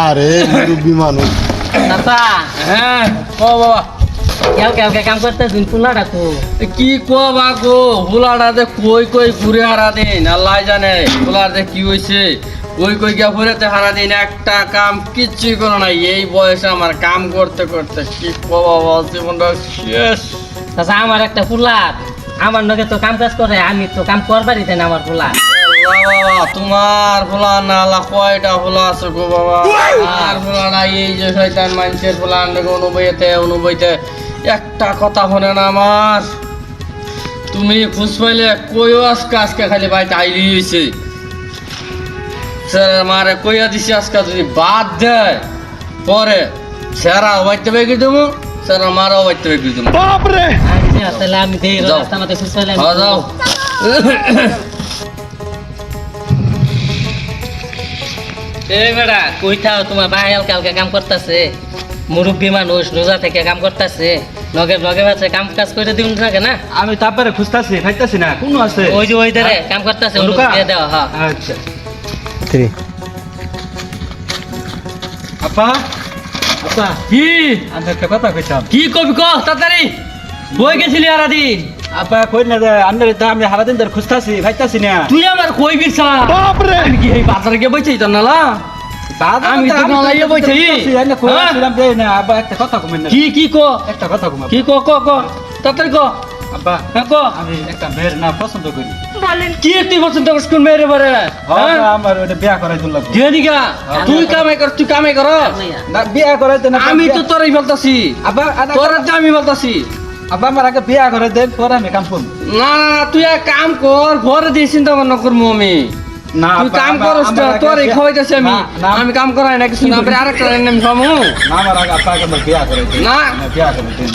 আরে মুরব্বী মানুষ। চাচা হ্যাঁ ক বাবা কেউ কেউ কাম করতে দিন পুলা ডাকো কি কবা গো হুলাটা যে কই কই ঘুরে হারা দিন আল্লাহ জানে হুলার যে কি হয়েছে কই কই গিয়া ঘুরেতে হারা দিন একটা কাম কিচ্ছুই করো নাই এই বয়সে আমার কাম করতে করতে কি কবা বল জীবনটা শেষ। চাচা আমার একটা পুলা আমার নগে তো কাম কাজ করে আমি তো কাম করবারই দেন আমার পুলা বাবা তোমার ফুলা না আল্লাহ কয়টা ফুলা আছে গো বাবা আর ফুলা না এই যে শয়তান মানুষের ফুলা অনুবইতে একটা কথা শোনে না আমার তুমি খুশ পাইলে কইও আজকে আজকে খালি বাড়িতে আইলি হয়েছে স্যার মারে কইয়া দিছি আজকে যদি বাদ দেয় পরে স্যারা বাড়িতে বেগে দেবো স্যার মারাও বাড়িতে বেগে দেবো আচ্ছা তাহলে আমি দেই যাও। রাস্তা মতে খুশ হইলাম হ্যাঁ যাও এই বেটা কই থাও তোমার ভাই কালকে কাম করতেছে মুরব্বী মানুষ রোজা থেকে কাম করতেছে লগে লগে বাচ্চা কাম কাজ করে দিউন থাকে না আমি তারপরে খুঁজতাছি খাইতাছি না কোন আছে ওই যে ওই ধারে কাম করতেছে ওর লুকা? দিয়ে দাও হ্যাঁ আচ্ছা আপা আপা কি আমি একটা কথা কইতাম কি কবি ক তাড়াতাড়ি বই গেছিলি আর দিন আপা কই না যে আন্নার তো আমি সারাদিন ধরে খুঁজতাছি খাইতাছি না তুই আমার কই বিরসা বাপরে আমি কি এই বাজারে গিয়ে বইছি তো নালা আমি তো নলাইয়ে বইছি। কইছিলাম যে না আব্বা একটা কথা কমেন না কি কি ক একটা কথা কম কি ক ক ক তাড়াতাড়ি ক আব্বা হ্যাঁ ক আমি একটা মেয়ের না পছন্দ করি কি তুই পছন্দ করিস কোন মেয়েরে বারে হ্যাঁ আমার ওটা বিয়া করাই দিলাম দিদিকা তুই কামাই কর তুই কামাই কর না বিয়া করাইতে না আমি তো তোরই বলতাছি আব্বা তোর আমি বলতাছি আব্বা আমার আগে বিয়া করে দেন পরে আমি কাম করব না না না, তুই এক কাম কর ঘরে দিয়ে চিন্তা ভাবনা করবো আমি না তুই কাম করস তো তোর খাওয়াইতেছি আমি আমি কাম করাই না কিছু না আরেকটা আমি খামু না আমার আগে আপা আগে আমার বিয়া করে দেন না বিয়া করে দেন